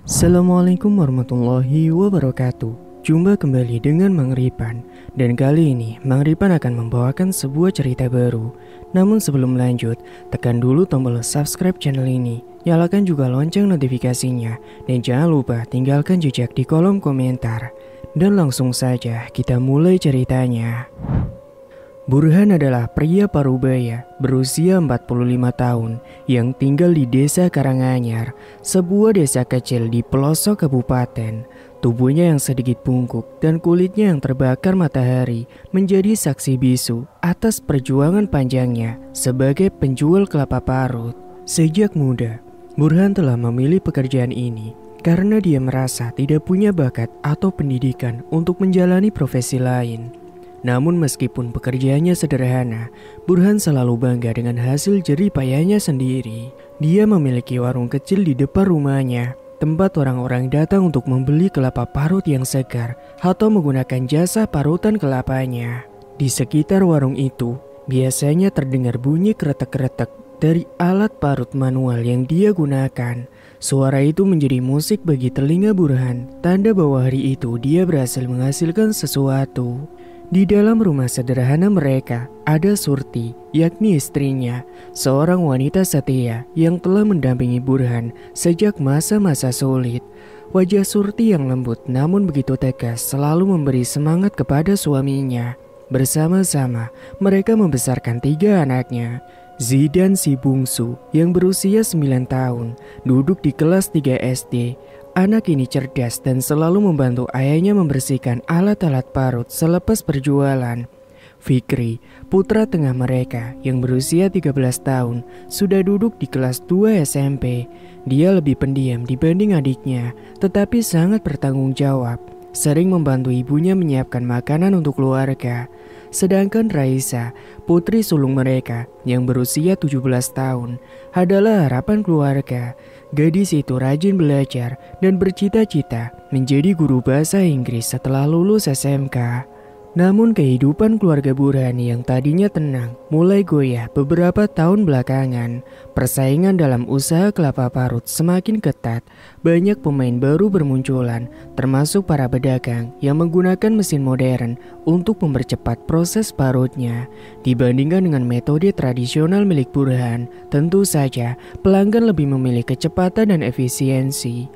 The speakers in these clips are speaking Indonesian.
Assalamualaikum warahmatullahi wabarakatuh. Jumpa kembali dengan Mang Ripan. Dan kali ini Mang Ripan akan membawakan sebuah cerita baru. Namun sebelum lanjut, tekan dulu tombol subscribe channel ini. Nyalakan juga lonceng notifikasinya. Dan jangan lupa tinggalkan jejak di kolom komentar. Dan langsung saja kita mulai ceritanya. Burhan adalah pria parubaya berusia 45 tahun yang tinggal di desa Karanganyar, sebuah desa kecil di pelosok kabupaten. Tubuhnya yang sedikit bungkuk dan kulitnya yang terbakar matahari menjadi saksi bisu atas perjuangan panjangnya sebagai penjual kelapa parut. Sejak muda, Burhan telah memilih pekerjaan ini karena dia merasa tidak punya bakat atau pendidikan untuk menjalani profesi lain. Namun meskipun pekerjaannya sederhana, Burhan selalu bangga dengan hasil jerih payahnya sendiri. Dia memiliki warung kecil di depan rumahnya, tempat orang-orang datang untuk membeli kelapa parut yang segar atau menggunakan jasa parutan kelapanya. Di sekitar warung itu, biasanya terdengar bunyi kretek-kretek dari alat parut manual yang dia gunakan. Suara itu menjadi musik bagi telinga Burhan, tanda bahwa hari itu dia berhasil menghasilkan sesuatu. Di dalam rumah sederhana mereka, ada Surti, yakni istrinya, seorang wanita setia yang telah mendampingi Burhan sejak masa-masa sulit. Wajah Surti yang lembut namun begitu tegas selalu memberi semangat kepada suaminya. Bersama-sama, mereka membesarkan 3 anaknya. Zidan si bungsu yang berusia 9 tahun, duduk di kelas 3 SD. Anak ini cerdas dan selalu membantu ayahnya membersihkan alat-alat parut selepas berjualan. Fikri, putra tengah mereka yang berusia 13 tahun, sudah duduk di kelas 2 SMP. Dia lebih pendiam dibanding adiknya, tetapi sangat bertanggung jawab. Sering membantu ibunya menyiapkan makanan untuk keluarga. Sedangkan Raisa, putri sulung mereka yang berusia 17 tahun, adalah harapan keluarga. Gadis itu rajin belajar dan bercita-cita menjadi guru bahasa Inggris setelah lulus SMK. Namun kehidupan keluarga Burhan yang tadinya tenang mulai goyah beberapa tahun belakangan. Persaingan dalam usaha kelapa parut semakin ketat. Banyak pemain baru bermunculan, termasuk para pedagang yang menggunakan mesin modern untuk mempercepat proses parutnya. Dibandingkan dengan metode tradisional milik Burhan, tentu saja pelanggan lebih memilih kecepatan dan efisiensi.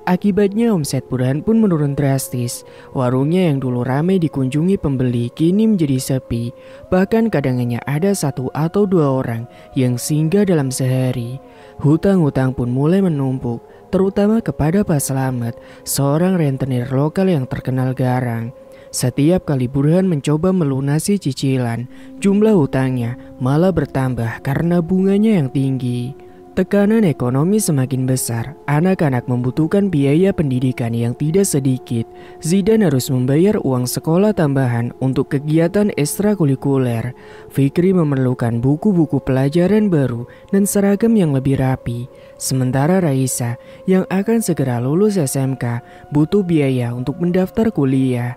Akibatnya omset Burhan pun menurun drastis. Warungnya yang dulu ramai dikunjungi pembeli kini menjadi sepi. Bahkan kadang hanya ada 1 atau 2 orang yang singgah dalam sehari. Hutang-hutang pun mulai menumpuk, terutama kepada Pak Slamet, seorang rentenir lokal yang terkenal garang. Setiap kali Burhan mencoba melunasi cicilan, jumlah hutangnya malah bertambah karena bunganya yang tinggi. Tekanan ekonomi semakin besar, anak-anak membutuhkan biaya pendidikan yang tidak sedikit. Zidan harus membayar uang sekolah tambahan untuk kegiatan ekstrakurikuler. Fikri memerlukan buku-buku pelajaran baru dan seragam yang lebih rapi. Sementara Raisa yang akan segera lulus SMK butuh biaya untuk mendaftar kuliah.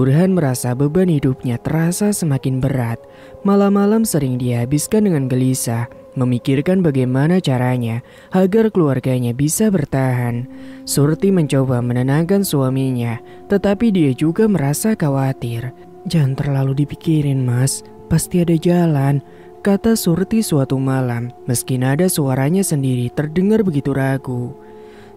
Burhan merasa beban hidupnya terasa semakin berat. Malam-malam sering dihabiskan dengan gelisah, memikirkan bagaimana caranya agar keluarganya bisa bertahan. Surti mencoba menenangkan suaminya, tetapi dia juga merasa khawatir. "Jangan terlalu dipikirin, Mas, pasti ada jalan," kata Surti suatu malam, meski nada suaranya sendiri terdengar begitu ragu.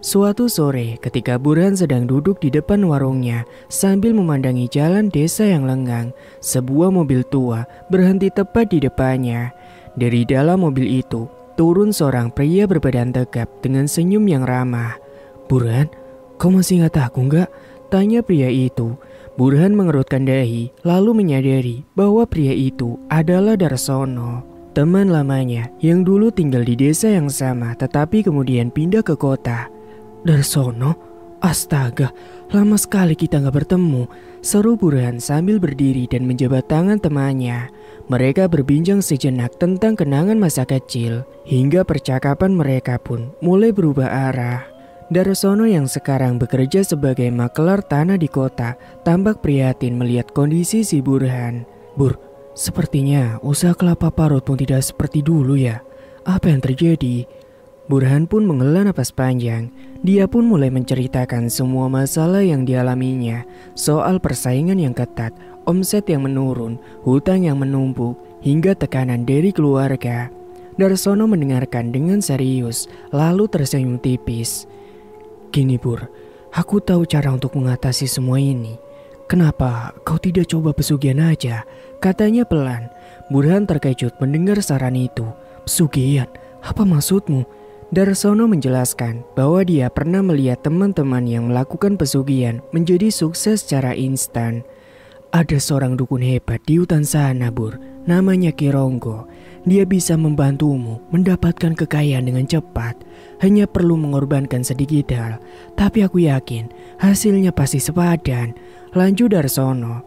Suatu sore ketika Burhan sedang duduk di depan warungnya sambil memandangi jalan desa yang lengang, sebuah mobil tua berhenti tepat di depannya. Dari dalam mobil itu turun seorang pria berbadan tegap dengan senyum yang ramah. "Burhan, kau masih ingat aku enggak?" tanya pria itu. Burhan mengerutkan dahi lalu menyadari bahwa pria itu adalah Darsono, teman lamanya yang dulu tinggal di desa yang sama tetapi kemudian pindah ke kota. "Darsono? Astaga, lama sekali kita gak bertemu," seru Burhan sambil berdiri dan menjabat tangan temannya. Mereka berbincang sejenak tentang kenangan masa kecil, hingga percakapan mereka pun mulai berubah arah. Darsono yang sekarang bekerja sebagai makelar tanah di kota tampak prihatin melihat kondisi si Burhan. "Bur, sepertinya usaha kelapa parut pun tidak seperti dulu ya. Apa yang terjadi?" Burhan pun menghela napas panjang. Dia pun mulai menceritakan semua masalah yang dialaminya, soal persaingan yang ketat, omset yang menurun, hutang yang menumpuk, hingga tekanan dari keluarga. Darsono mendengarkan dengan serius, lalu tersenyum tipis. Gini Bur, aku tahu cara untuk mengatasi semua ini. Kenapa kau tidak coba pesugihan aja? Katanya pelan. Burhan terkejut mendengar saran itu. Pesugihan? Apa maksudmu? Darsono menjelaskan bahwa dia pernah melihat teman-teman yang melakukan pesugihan menjadi sukses secara instan. Ada seorang dukun hebat di hutan sana, Bur. Namanya Kironggo. Dia bisa membantumu mendapatkan kekayaan dengan cepat. Hanya perlu mengorbankan sedikit hal. Tapi aku yakin hasilnya pasti sepadan. Lanjut Darsono.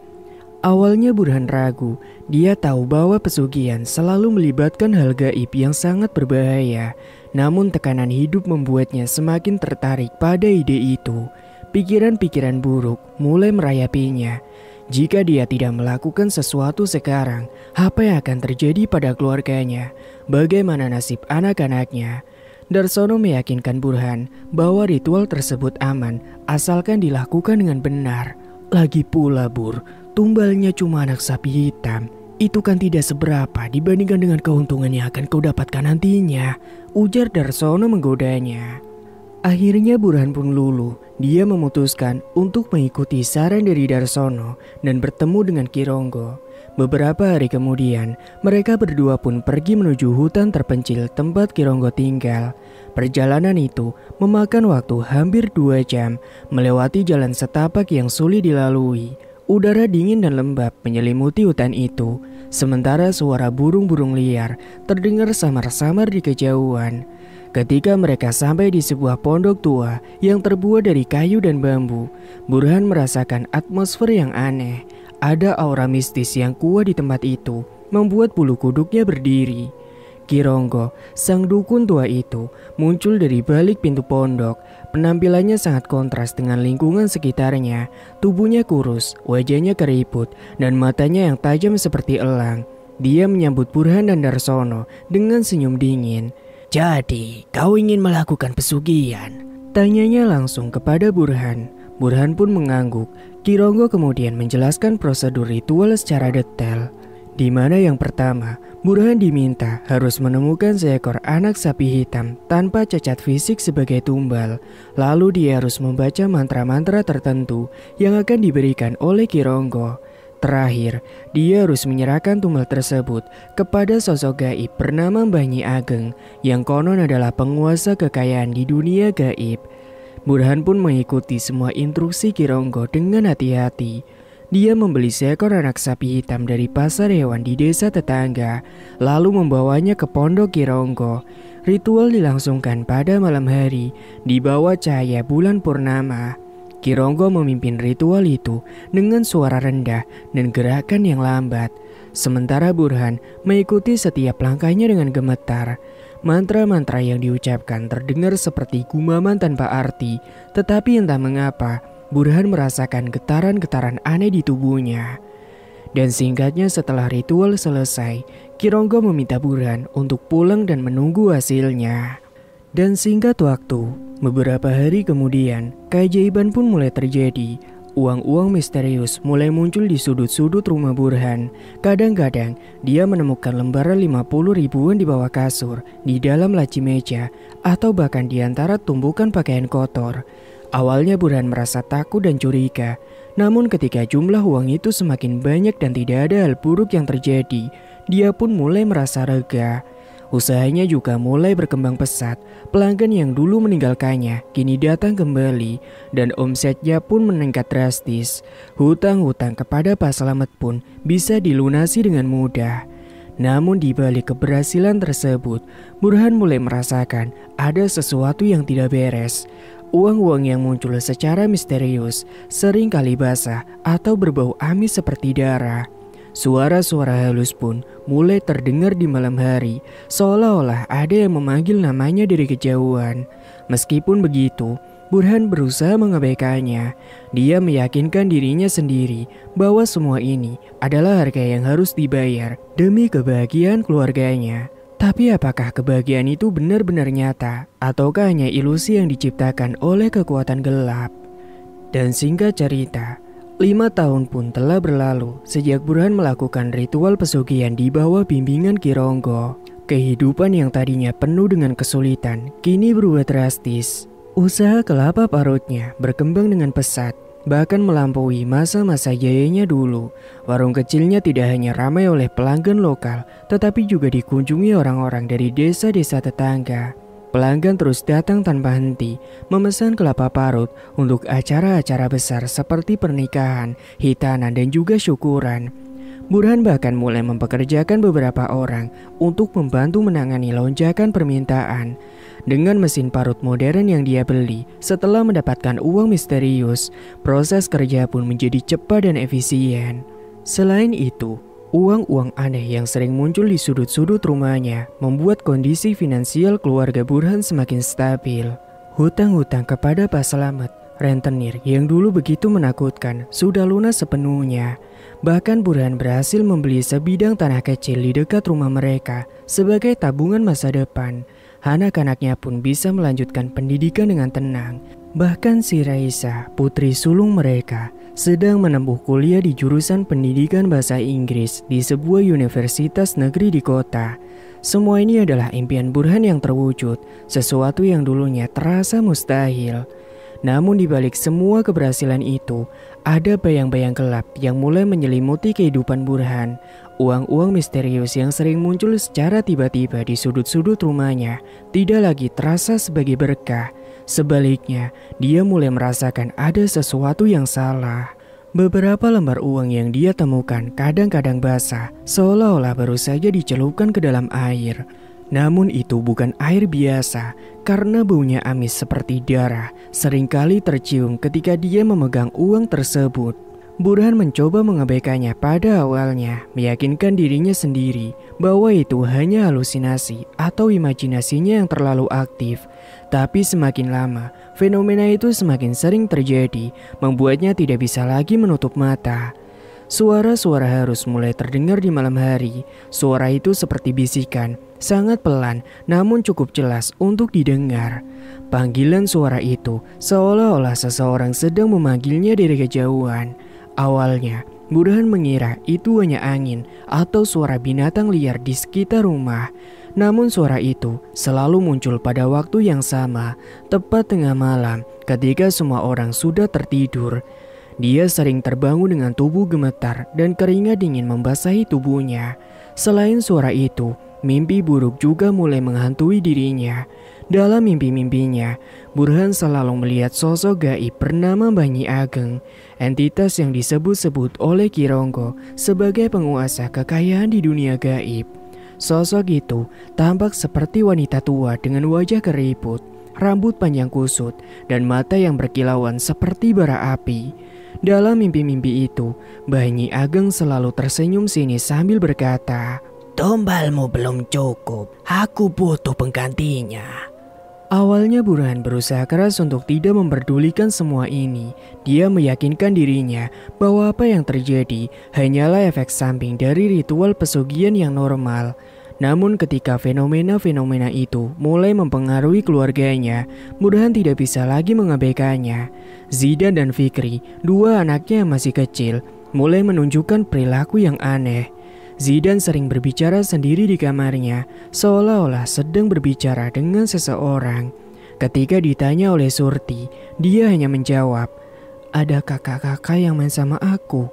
Awalnya Burhan ragu. Dia tahu bahwa pesugihan selalu melibatkan hal gaib yang sangat berbahaya. Namun tekanan hidup membuatnya semakin tertarik pada ide itu. Pikiran-pikiran buruk mulai merayapinya. Jika dia tidak melakukan sesuatu sekarang, apa yang akan terjadi pada keluarganya? Bagaimana nasib anak-anaknya? Darsono meyakinkan Burhan bahwa ritual tersebut aman asalkan dilakukan dengan benar. Lagi pula Bur, tumbalnya cuma anak sapi hitam. Itu kan tidak seberapa dibandingkan dengan keuntungan yang akan kau dapatkan nantinya, ujar Darsono menggodanya. Akhirnya Burhan pun luluh. Dia memutuskan untuk mengikuti saran dari Darsono dan bertemu dengan Kironggo. Beberapa hari kemudian, mereka berdua pun pergi menuju hutan terpencil tempat Kironggo tinggal. Perjalanan itu memakan waktu hampir 2 jam, melewati jalan setapak yang sulit dilalui. Udara dingin dan lembab menyelimuti hutan itu, sementara suara burung-burung liar terdengar samar-samar di kejauhan. Ketika mereka sampai di sebuah pondok tua yang terbuat dari kayu dan bambu, Burhan merasakan atmosfer yang aneh. Ada aura mistis yang kuat di tempat itu, membuat bulu kuduknya berdiri. Kironggo, sang dukun tua itu, muncul dari balik pintu pondok. Penampilannya sangat kontras dengan lingkungan sekitarnya. Tubuhnya kurus, wajahnya keriput, dan matanya yang tajam seperti elang. Dia menyambut Burhan dan Darsono dengan senyum dingin. Jadi, kau ingin melakukan pesugihan? Tanyanya langsung kepada Burhan. Burhan pun mengangguk. Kironggo kemudian menjelaskan prosedur ritual secara detail. Di mana yang pertama, Burhan diminta harus menemukan seekor anak sapi hitam tanpa cacat fisik sebagai tumbal. Lalu dia harus membaca mantra-mantra tertentu yang akan diberikan oleh Kironggo. Terakhir, dia harus menyerahkan tumbal tersebut kepada sosok gaib bernama Mbah Nyi Ageng yang konon adalah penguasa kekayaan di dunia gaib. Burhan pun mengikuti semua instruksi Kironggo dengan hati-hati. Dia membeli seekor anak sapi hitam dari pasar hewan di desa tetangga, lalu membawanya ke pondok Kironggo. Ritual dilangsungkan pada malam hari di bawah cahaya bulan purnama. Kironggo memimpin ritual itu dengan suara rendah dan gerakan yang lambat. Sementara Burhan mengikuti setiap langkahnya dengan gemetar. Mantra-mantra yang diucapkan terdengar seperti gumaman tanpa arti, tetapi entah mengapa Burhan merasakan getaran-getaran aneh di tubuhnya. Dan singkatnya setelah ritual selesai, Kironggo meminta Burhan untuk pulang dan menunggu hasilnya. Dan singkat waktu, beberapa hari kemudian, keajaiban pun mulai terjadi. Uang-uang misterius mulai muncul di sudut-sudut rumah Burhan. Kadang-kadang, dia menemukan lembaran 50 ribuan di bawah kasur, di dalam laci meja, atau bahkan di antara tumpukan pakaian kotor. Awalnya Burhan merasa takut dan curiga. Namun ketika jumlah uang itu semakin banyak dan tidak ada hal buruk yang terjadi, dia pun mulai merasa lega. Usahanya juga mulai berkembang pesat. Pelanggan yang dulu meninggalkannya kini datang kembali dan omsetnya pun meningkat drastis. Hutang-hutang kepada Pak Slamet pun bisa dilunasi dengan mudah. Namun di balik keberhasilan tersebut, Burhan mulai merasakan ada sesuatu yang tidak beres. Uang-uang yang muncul secara misterius sering kali basah atau berbau amis seperti darah. Suara-suara halus pun mulai terdengar di malam hari, seolah-olah ada yang memanggil namanya dari kejauhan. Meskipun begitu, Burhan berusaha mengabaikannya. Dia meyakinkan dirinya sendiri bahwa semua ini adalah harga yang harus dibayar demi kebahagiaan keluarganya. Tapi apakah kebahagiaan itu benar-benar nyata ataukah hanya ilusi yang diciptakan oleh kekuatan gelap? Dan singkat cerita, 5 tahun pun telah berlalu sejak Burhan melakukan ritual pesugihan di bawah bimbingan Ki Ronggo. Kehidupan yang tadinya penuh dengan kesulitan kini berubah drastis. Usaha kelapa parutnya berkembang dengan pesat, bahkan melampaui masa-masa jayanya dulu. Warung kecilnya tidak hanya ramai oleh pelanggan lokal, tetapi juga dikunjungi orang-orang dari desa-desa tetangga. Pelanggan terus datang tanpa henti, memesan kelapa parut untuk acara-acara besar seperti pernikahan, hitanan, dan juga syukuran. Burhan bahkan mulai mempekerjakan beberapa orang untuk membantu menangani lonjakan permintaan. Dengan mesin parut modern yang dia beli setelah mendapatkan uang misterius, proses kerja pun menjadi cepat dan efisien. Selain itu, uang-uang aneh yang sering muncul di sudut-sudut rumahnya membuat kondisi finansial keluarga Burhan semakin stabil. Hutang-hutang kepada Pak Slamet, rentenir yang dulu begitu menakutkan, sudah lunas sepenuhnya. Bahkan Burhan berhasil membeli sebidang tanah kecil di dekat rumah mereka sebagai tabungan masa depan. Anak-anaknya pun bisa melanjutkan pendidikan dengan tenang. Bahkan si Raisa, putri sulung mereka, sedang menempuh kuliah di jurusan pendidikan bahasa Inggris di sebuah universitas negeri di kota. Semua ini adalah impian Burhan yang terwujud, sesuatu yang dulunya terasa mustahil. Namun di balik semua keberhasilan itu, ada bayang-bayang gelap yang mulai menyelimuti kehidupan Burhan. Uang-uang misterius yang sering muncul secara tiba-tiba di sudut-sudut rumahnya tidak lagi terasa sebagai berkah. Sebaliknya, dia mulai merasakan ada sesuatu yang salah. Beberapa lembar uang yang dia temukan kadang-kadang basah, seolah-olah baru saja dicelupkan ke dalam air. Namun itu bukan air biasa, karena baunya amis seperti darah seringkali tercium ketika dia memegang uang tersebut. Burhan mencoba mengabaikannya pada awalnya, meyakinkan dirinya sendiri bahwa itu hanya halusinasi atau imajinasinya yang terlalu aktif. Tapi semakin lama, fenomena itu semakin sering terjadi, membuatnya tidak bisa lagi menutup mata. Suara-suara harus mulai terdengar di malam hari. Suara itu seperti bisikan, sangat pelan namun cukup jelas untuk didengar. Panggilan suara itu seolah-olah seseorang sedang memanggilnya dari kejauhan. Awalnya, Burhan mengira itu hanya angin atau suara binatang liar di sekitar rumah. Namun suara itu selalu muncul pada waktu yang sama, tepat tengah malam ketika semua orang sudah tertidur. Dia sering terbangun dengan tubuh gemetar dan keringat dingin membasahi tubuhnya. Selain suara itu, mimpi buruk juga mulai menghantui dirinya. Dalam mimpi-mimpinya, Burhan selalu melihat sosok gaib bernama Banyi Ageng, entitas yang disebut-sebut oleh Ki Ronggo sebagai penguasa kekayaan di dunia gaib. Sosok itu tampak seperti wanita tua dengan wajah keriput, rambut panjang kusut, dan mata yang berkilauan seperti bara api. Dalam mimpi-mimpi itu, Banyi Ageng selalu tersenyum sinis sambil berkata, "Tumbalmu belum cukup, aku butuh penggantinya." Awalnya Burhan berusaha keras untuk tidak memperdulikan semua ini. Dia meyakinkan dirinya bahwa apa yang terjadi hanyalah efek samping dari ritual pesugihan yang normal. Namun ketika fenomena-fenomena itu mulai mempengaruhi keluarganya, Burhan tidak bisa lagi mengabaikannya. Zidan dan Fikri, dua anaknya yang masih kecil, mulai menunjukkan perilaku yang aneh. Zidan sering berbicara sendiri di kamarnya, seolah-olah sedang berbicara dengan seseorang. Ketika ditanya oleh Surti, dia hanya menjawab, "Ada kakak-kakak yang main sama aku."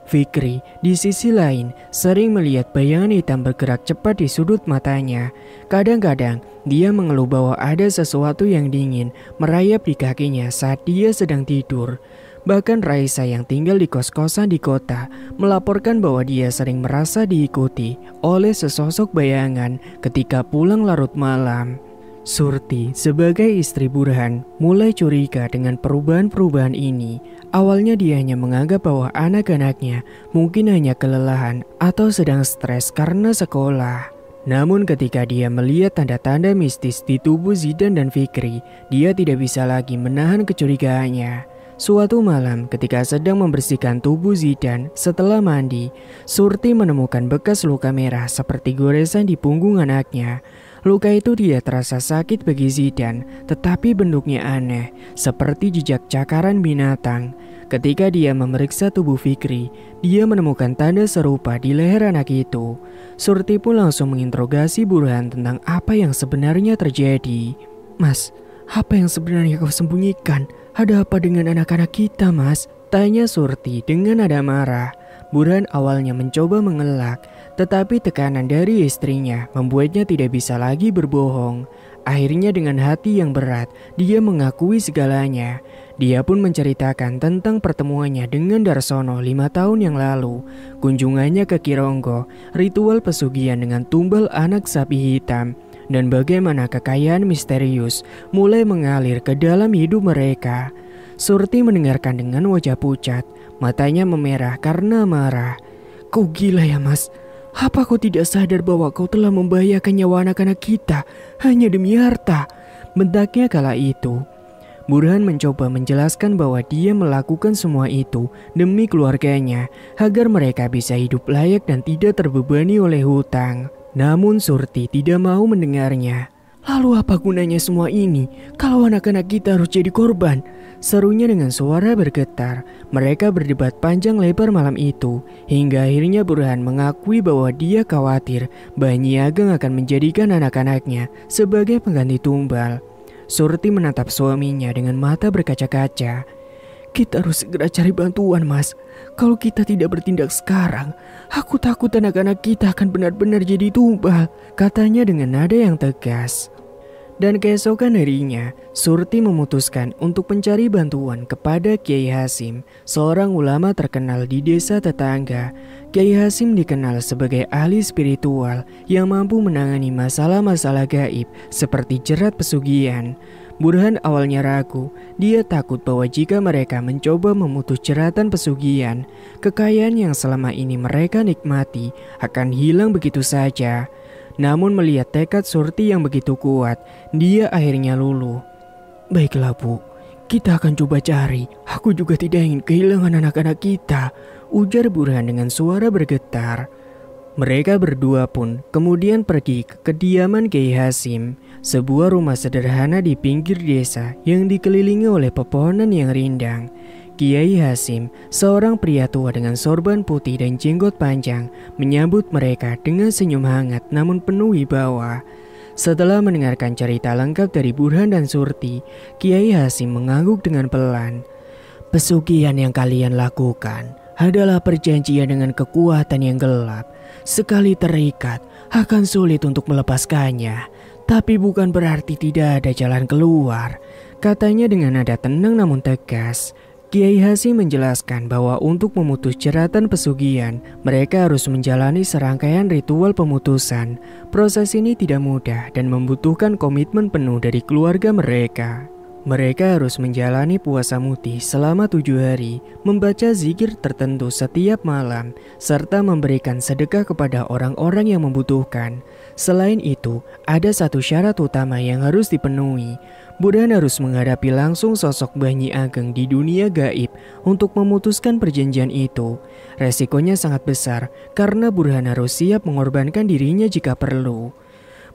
Fikri, di sisi lain, sering melihat bayangan hitam bergerak cepat di sudut matanya. Kadang-kadang, dia mengeluh bahwa ada sesuatu yang dingin merayap di kakinya saat dia sedang tidur. Bahkan Raisa yang tinggal di kos-kosan di kota melaporkan bahwa dia sering merasa diikuti oleh sesosok bayangan ketika pulang larut malam. Surti sebagai istri Burhan mulai curiga dengan perubahan-perubahan ini. Awalnya dia hanya menganggap bahwa anak-anaknya mungkin hanya kelelahan atau sedang stres karena sekolah. Namun ketika dia melihat tanda-tanda mistis di tubuh Zidan dan Fikri, dia tidak bisa lagi menahan kecurigaannya. Suatu malam ketika sedang membersihkan tubuh Zidan setelah mandi, Surti menemukan bekas luka merah seperti goresan di punggung anaknya. Luka itu tidak terasa sakit bagi Zidan, tetapi bentuknya aneh, seperti jejak cakaran binatang. Ketika dia memeriksa tubuh Fikri, dia menemukan tanda serupa di leher anak itu. Surti pun langsung menginterogasi Burhan tentang apa yang sebenarnya terjadi. "Mas, apa yang sebenarnya kau sembunyikan? Ada apa dengan anak-anak kita, Mas?" tanya Surti dengan nada marah. Burhan awalnya mencoba mengelak, tetapi tekanan dari istrinya membuatnya tidak bisa lagi berbohong. Akhirnya dengan hati yang berat, dia mengakui segalanya. Dia pun menceritakan tentang pertemuannya dengan Darsono 5 tahun yang lalu, kunjungannya ke Kironggo, ritual pesugihan dengan tumbal anak sapi hitam, dan bagaimana kekayaan misterius mulai mengalir ke dalam hidup mereka. Surti mendengarkan dengan wajah pucat, matanya memerah karena marah. "Kau gila ya, Mas? Apa kau tidak sadar bahwa kau telah membahayakan nyawa anak-anak kita hanya demi harta?" bentaknya kala itu. Burhan mencoba menjelaskan bahwa dia melakukan semua itu demi keluarganya, agar mereka bisa hidup layak dan tidak terbebani oleh hutang. Namun Surti tidak mau mendengarnya. "Lalu apa gunanya semua ini kalau anak-anak kita harus jadi korban?" serunya dengan suara bergetar. Mereka berdebat panjang lebar malam itu, hingga akhirnya Burhan mengakui bahwa dia khawatir Banyi Ageng akan menjadikan anak-anaknya sebagai pengganti tumbal. Surti menatap suaminya dengan mata berkaca-kaca. "Kita harus segera cari bantuan, Mas. Kalau kita tidak bertindak sekarang, aku takut anak-anak kita akan benar-benar jadi tumbal," katanya dengan nada yang tegas. Dan keesokan harinya, Surti memutuskan untuk mencari bantuan kepada Kiai Hasim, seorang ulama terkenal di desa tetangga. Kiai Hasim dikenal sebagai ahli spiritual yang mampu menangani masalah-masalah gaib seperti jerat pesugihan. Burhan awalnya ragu, dia takut bahwa jika mereka mencoba memutus jeratan pesugihan, kekayaan yang selama ini mereka nikmati akan hilang begitu saja. Namun melihat tekad Surti yang begitu kuat, dia akhirnya luluh. "Baiklah, Bu, kita akan coba cari. Aku juga tidak ingin kehilangan anak-anak kita," ujar Burhan dengan suara bergetar. Mereka berdua pun kemudian pergi ke kediaman Kiai Hasim, sebuah rumah sederhana di pinggir desa yang dikelilingi oleh pepohonan yang rindang. Kiai Hasim, seorang pria tua dengan sorban putih dan jenggot panjang, menyambut mereka dengan senyum hangat namun penuh wibawa. Setelah mendengarkan cerita lengkap dari Burhan dan Surti, Kiai Hasim mengangguk dengan pelan. "Pesugihan yang kalian lakukan adalah perjanjian dengan kekuatan yang gelap. Sekali terikat, akan sulit untuk melepaskannya. Tapi bukan berarti tidak ada jalan keluar," katanya dengan nada tenang namun tegas. Kiai Hasim menjelaskan bahwa untuk memutus jeratan pesugihan, mereka harus menjalani serangkaian ritual pemutusan. Proses ini tidak mudah dan membutuhkan komitmen penuh dari keluarga mereka. Mereka harus menjalani puasa mutih selama 7 hari, membaca zikir tertentu setiap malam, serta memberikan sedekah kepada orang-orang yang membutuhkan. Selain itu, ada satu syarat utama yang harus dipenuhi. Burhan harus menghadapi langsung sosok Banyi Ageng di dunia gaib untuk memutuskan perjanjian itu. Resikonya sangat besar karena Burhan harus siap mengorbankan dirinya jika perlu.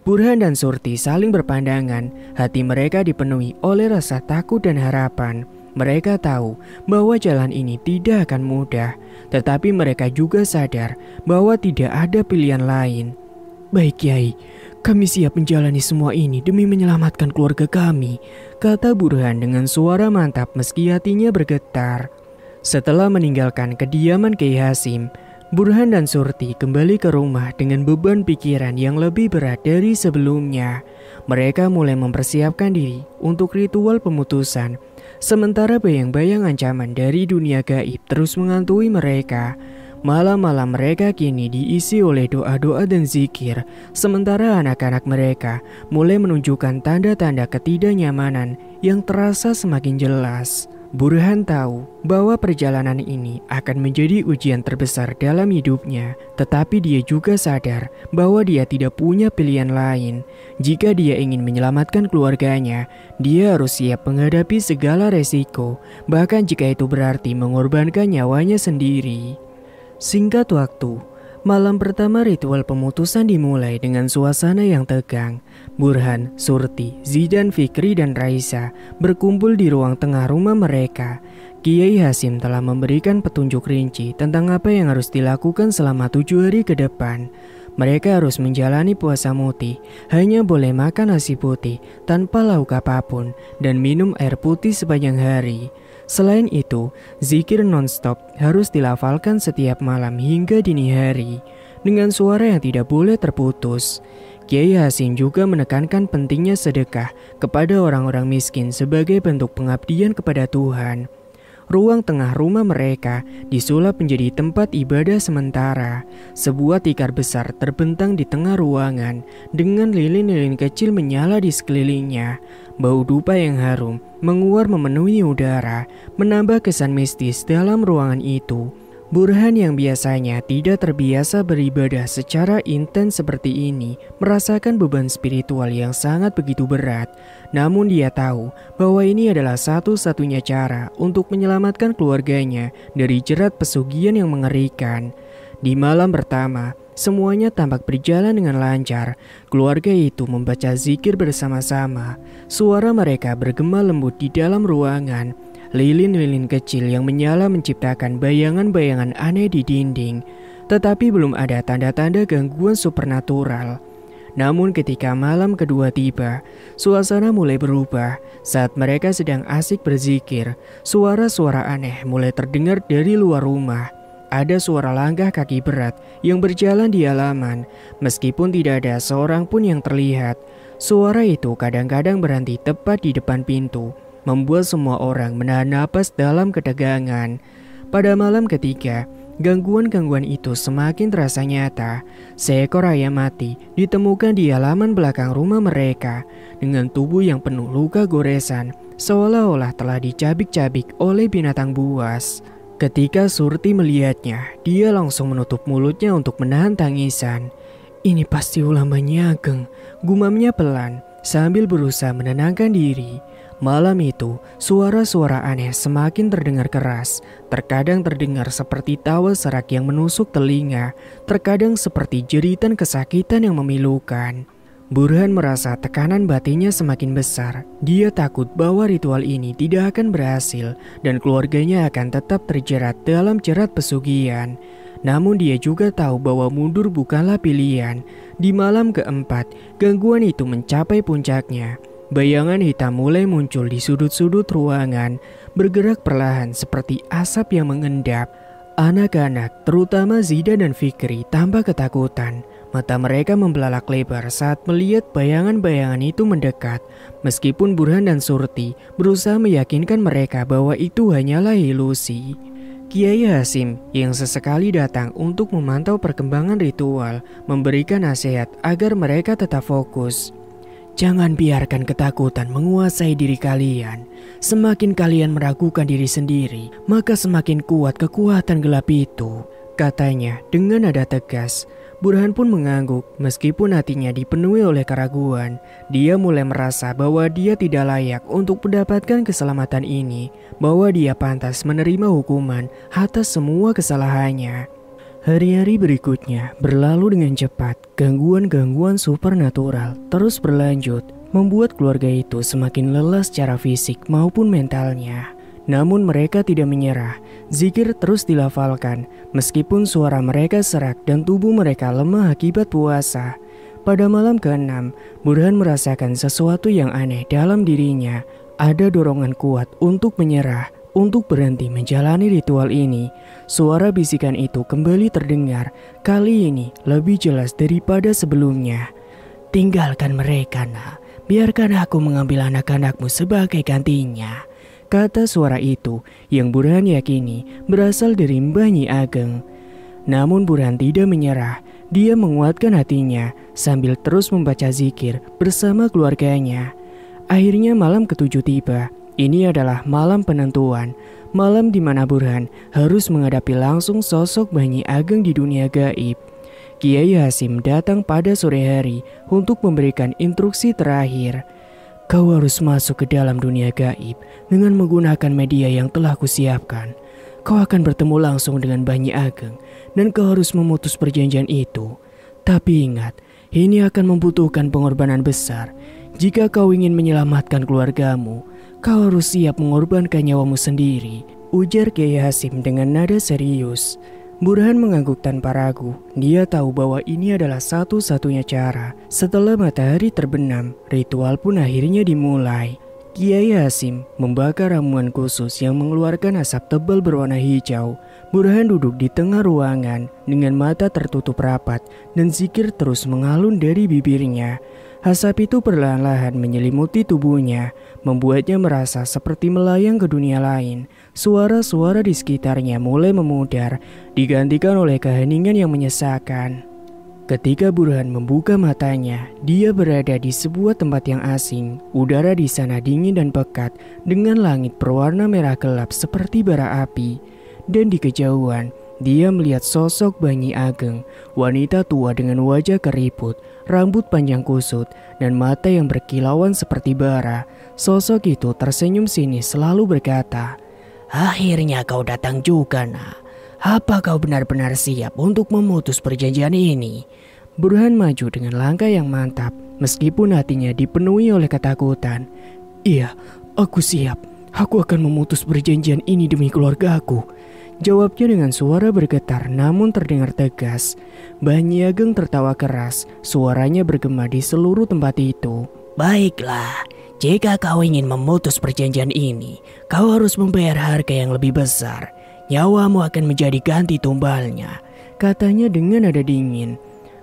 Burhan dan Surti saling berpandangan, hati mereka dipenuhi oleh rasa takut dan harapan. Mereka tahu bahwa jalan ini tidak akan mudah, tetapi mereka juga sadar bahwa tidak ada pilihan lain. "Baik, Kiai, kami siap menjalani semua ini demi menyelamatkan keluarga kami," kata Burhan dengan suara mantap meski hatinya bergetar. Setelah meninggalkan kediaman Kiai Hasim, Burhan dan Surti kembali ke rumah dengan beban pikiran yang lebih berat dari sebelumnya. Mereka mulai mempersiapkan diri untuk ritual pemutusan, sementara bayang-bayang ancaman dari dunia gaib terus menghantui mereka. Malam-malam mereka kini diisi oleh doa-doa dan zikir, sementara anak-anak mereka mulai menunjukkan tanda-tanda ketidaknyamanan yang terasa semakin jelas. Burhan tahu bahwa perjalanan ini akan menjadi ujian terbesar dalam hidupnya, tetapi dia juga sadar bahwa dia tidak punya pilihan lain. Jika dia ingin menyelamatkan keluarganya, dia harus siap menghadapi segala resiko, bahkan jika itu berarti mengorbankan nyawanya sendiri. Singkat waktu, malam pertama ritual pemutusan dimulai dengan suasana yang tegang. Burhan, Surti, Zidan, Fikri, dan Raisa berkumpul di ruang tengah rumah mereka. Kiai Hasim telah memberikan petunjuk rinci tentang apa yang harus dilakukan selama 7 hari ke depan. Mereka harus menjalani puasa mutih, hanya boleh makan nasi putih tanpa lauk apapun, dan minum air putih sepanjang hari. Selain itu, zikir non-stop harus dilafalkan setiap malam hingga dini hari, dengan suara yang tidak boleh terputus. Kiai Hasim juga menekankan pentingnya sedekah kepada orang-orang miskin sebagai bentuk pengabdian kepada Tuhan. Ruang tengah rumah mereka disulap menjadi tempat ibadah sementara. Sebuah tikar besar terbentang di tengah ruangan dengan lilin-lilin kecil menyala di sekelilingnya. Bau dupa yang harum menguar memenuhi udara, menambah kesan mistis dalam ruangan itu. Burhan yang biasanya tidak terbiasa beribadah secara intens seperti ini merasakan beban spiritual yang sangat begitu berat. Namun dia tahu bahwa ini adalah satu-satunya cara untuk menyelamatkan keluarganya dari jerat pesugihan yang mengerikan. Di malam pertama, semuanya tampak berjalan dengan lancar. Keluarga itu membaca zikir bersama-sama. Suara mereka bergema lembut di dalam ruangan. Lilin-lilin kecil yang menyala menciptakan bayangan-bayangan aneh di dinding, tetapi belum ada tanda-tanda gangguan supernatural. Namun ketika malam kedua tiba, suasana mulai berubah. Saat mereka sedang asik berzikir, suara-suara aneh mulai terdengar dari luar rumah. Ada suara langkah kaki berat yang berjalan di halaman, meskipun tidak ada seorang pun yang terlihat. Suara itu kadang-kadang berhenti tepat di depan pintu, membuat semua orang menahan napas dalam ketegangan. Pada malam ketiga, gangguan-gangguan itu semakin terasa nyata. Seekor ayam mati ditemukan di halaman belakang rumah mereka dengan tubuh yang penuh luka goresan, seolah-olah telah dicabik-cabik oleh binatang buas. Ketika Surti melihatnya, dia langsung menutup mulutnya untuk menahan tangisan. "Ini pasti ulah Nyai Ageng," gumamnya pelan sambil berusaha menenangkan diri. Malam itu, suara-suara aneh semakin terdengar keras. Terkadang terdengar seperti tawa serak yang menusuk telinga, terkadang seperti jeritan kesakitan yang memilukan. Burhan merasa tekanan batinnya semakin besar. Dia takut bahwa ritual ini tidak akan berhasil dan keluarganya akan tetap terjerat dalam jerat pesugihan. Namun dia juga tahu bahwa mundur bukanlah pilihan. Di malam keempat, gangguan itu mencapai puncaknya. Bayangan hitam mulai muncul di sudut-sudut ruangan, bergerak perlahan seperti asap yang mengendap. Anak-anak, terutama Zidan dan Fikri, tampak ketakutan. Mata mereka membelalak lebar saat melihat bayangan-bayangan itu mendekat. Meskipun Burhan dan Surti berusaha meyakinkan mereka bahwa itu hanyalah ilusi. Kiai Hasim yang sesekali datang untuk memantau perkembangan ritual memberikan nasihat agar mereka tetap fokus. "Jangan biarkan ketakutan menguasai diri kalian. Semakin kalian meragukan diri sendiri, maka semakin kuat kekuatan gelap itu," katanya dengan nada tegas. Burhan pun mengangguk meskipun hatinya dipenuhi oleh keraguan. Dia mulai merasa bahwa dia tidak layak untuk mendapatkan keselamatan ini, bahwa dia pantas menerima hukuman atas semua kesalahannya. Hari-hari berikutnya berlalu dengan cepat. Gangguan-gangguan supernatural terus berlanjut, membuat keluarga itu semakin lelah secara fisik maupun mentalnya. Namun mereka tidak menyerah. Zikir terus dilafalkan, meskipun suara mereka serak dan tubuh mereka lemah akibat puasa. Pada malam ke-6, Burhan merasakan sesuatu yang aneh dalam dirinya. Ada dorongan kuat untuk menyerah, untuk berhenti menjalani ritual ini. Suara bisikan itu kembali terdengar, kali ini lebih jelas daripada sebelumnya. "Tinggalkan mereka, nak. Biarkan aku mengambil anak-anakmu sebagai gantinya," kata suara itu yang Burhan yakini berasal dari Mbah Nyai Ageng. Namun Burhan tidak menyerah. Dia menguatkan hatinya sambil terus membaca zikir bersama keluarganya. Akhirnya malam ke-7 tiba. Ini adalah malam penentuan, malam di mana Burhan harus menghadapi langsung sosok Banyi Ageng di dunia gaib. Kiai Hasyim datang pada sore hari untuk memberikan instruksi terakhir. Kau harus masuk ke dalam dunia gaib dengan menggunakan media yang telah kusiapkan. Kau akan bertemu langsung dengan Banyi Ageng dan kau harus memutus perjanjian itu. Tapi ingat, ini akan membutuhkan pengorbanan besar. Jika kau ingin menyelamatkan keluargamu, kau harus siap mengorbankan nyawamu sendiri, ujar Kiai Hasyim dengan nada serius. Burhan mengangguk tanpa ragu. Dia tahu bahwa ini adalah satu-satunya cara. Setelah matahari terbenam, ritual pun akhirnya dimulai. Kiai Hasyim membakar ramuan khusus yang mengeluarkan asap tebal berwarna hijau. Burhan duduk di tengah ruangan dengan mata tertutup rapat dan zikir terus mengalun dari bibirnya. Asap itu perlahan-lahan menyelimuti tubuhnya, membuatnya merasa seperti melayang ke dunia lain. Suara-suara di sekitarnya mulai memudar, digantikan oleh keheningan yang menyesakan. Ketika Burhan membuka matanya, dia berada di sebuah tempat yang asing. Udara di sana dingin dan pekat, dengan langit berwarna merah gelap seperti bara api. Dan di kejauhan, dia melihat sosok Banyi Ageng, wanita tua dengan wajah keriput, rambut panjang kusut, dan mata yang berkilauan seperti bara. Sosok itu tersenyum sinis selalu berkata, "Akhirnya kau datang juga, nak. Apa kau benar-benar siap untuk memutus perjanjian ini?" Burhan maju dengan langkah yang mantap, meskipun hatinya dipenuhi oleh ketakutan. "Iya, aku siap. Aku akan memutus perjanjian ini demi keluargaku," jawabnya dengan suara bergetar namun terdengar tegas. Banyi Ageng tertawa keras, suaranya bergema di seluruh tempat itu. "Baiklah, jika kau ingin memutus perjanjian ini, kau harus membayar harga yang lebih besar. Nyawamu akan menjadi ganti tumbalnya," katanya dengan nada dingin.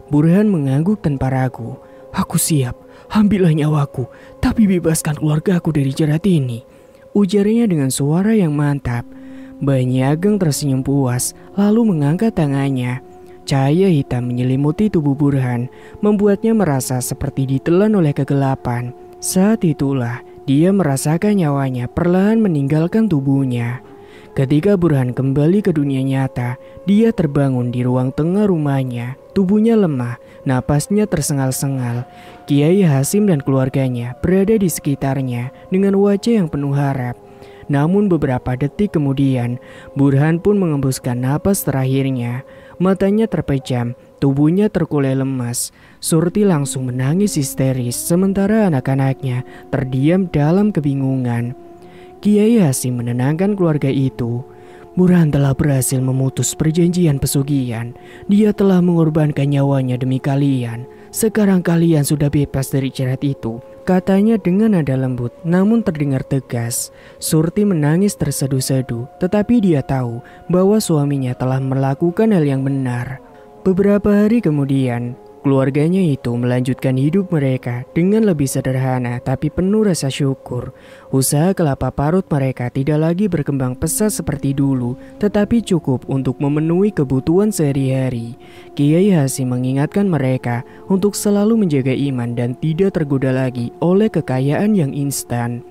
Burhan mengangguk tanpa ragu. "Aku siap, ambillah nyawaku, tapi bebaskan keluargaku dari jerat ini," ujarnya dengan suara yang mantap. Banyi Ageng tersenyum puas, lalu mengangkat tangannya. Cahaya hitam menyelimuti tubuh Burhan, membuatnya merasa seperti ditelan oleh kegelapan. Saat itulah, dia merasakan nyawanya perlahan meninggalkan tubuhnya. Ketika Burhan kembali ke dunia nyata, dia terbangun di ruang tengah rumahnya. Tubuhnya lemah, napasnya tersengal-sengal. Kiai Hasyim dan keluarganya berada di sekitarnya dengan wajah yang penuh harap. Namun beberapa detik kemudian, Burhan pun mengembuskan napas terakhirnya. Matanya terpejam, tubuhnya terkulai lemas. Surti langsung menangis histeris, sementara anak-anaknya terdiam dalam kebingungan. Kiai Hasyim menenangkan keluarga itu. "Burhan telah berhasil memutus perjanjian pesugihan. Dia telah mengorbankan nyawanya demi kalian. Sekarang kalian sudah bebas dari jerat itu," katanya dengan nada lembut namun terdengar tegas. Surti menangis terseduh-seduh, tetapi dia tahu bahwa suaminya telah melakukan hal yang benar. Beberapa hari kemudian, keluarganya itu melanjutkan hidup mereka dengan lebih sederhana tapi penuh rasa syukur. Usaha kelapa parut mereka tidak lagi berkembang pesat seperti dulu, tetapi cukup untuk memenuhi kebutuhan sehari-hari. Kiai Hasyim mengingatkan mereka untuk selalu menjaga iman dan tidak tergoda lagi oleh kekayaan yang instan.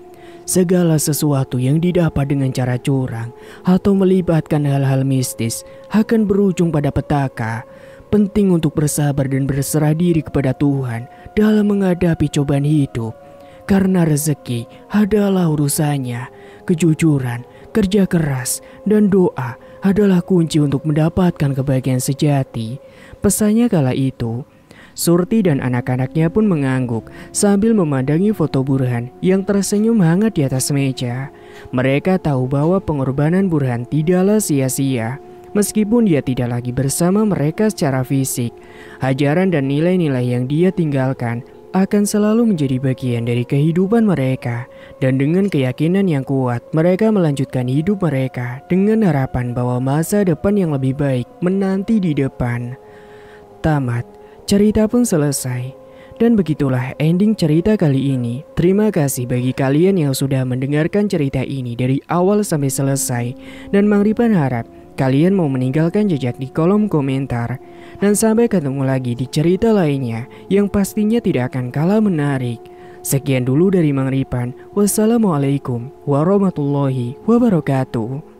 Segala sesuatu yang didapat dengan cara curang atau melibatkan hal-hal mistis akan berujung pada petaka. Penting untuk bersabar dan berserah diri kepada Tuhan dalam menghadapi cobaan hidup. Karena rezeki adalah urusannya. Kejujuran, kerja keras, dan doa adalah kunci untuk mendapatkan kebahagiaan sejati. Pesannya kala itu. Surti dan anak-anaknya pun mengangguk sambil memandangi foto Burhan yang tersenyum hangat di atas meja. Mereka tahu bahwa pengorbanan Burhan tidaklah sia-sia. Meskipun dia tidak lagi bersama mereka secara fisik, ajaran dan nilai-nilai yang dia tinggalkan akan selalu menjadi bagian dari kehidupan mereka. Dan dengan keyakinan yang kuat, mereka melanjutkan hidup mereka dengan harapan bahwa masa depan yang lebih baik menanti di depan. Tamat, cerita pun selesai. Dan begitulah ending cerita kali ini. Terima kasih bagi kalian yang sudah mendengarkan cerita ini dari awal sampai selesai. Dan Mang Ripan harap kalian mau meninggalkan jejak di kolom komentar. Dan sampai ketemu lagi di cerita lainnya yang pastinya tidak akan kalah menarik. Sekian dulu dari Mang Ripan. Wassalamualaikum warahmatullahi wabarakatuh.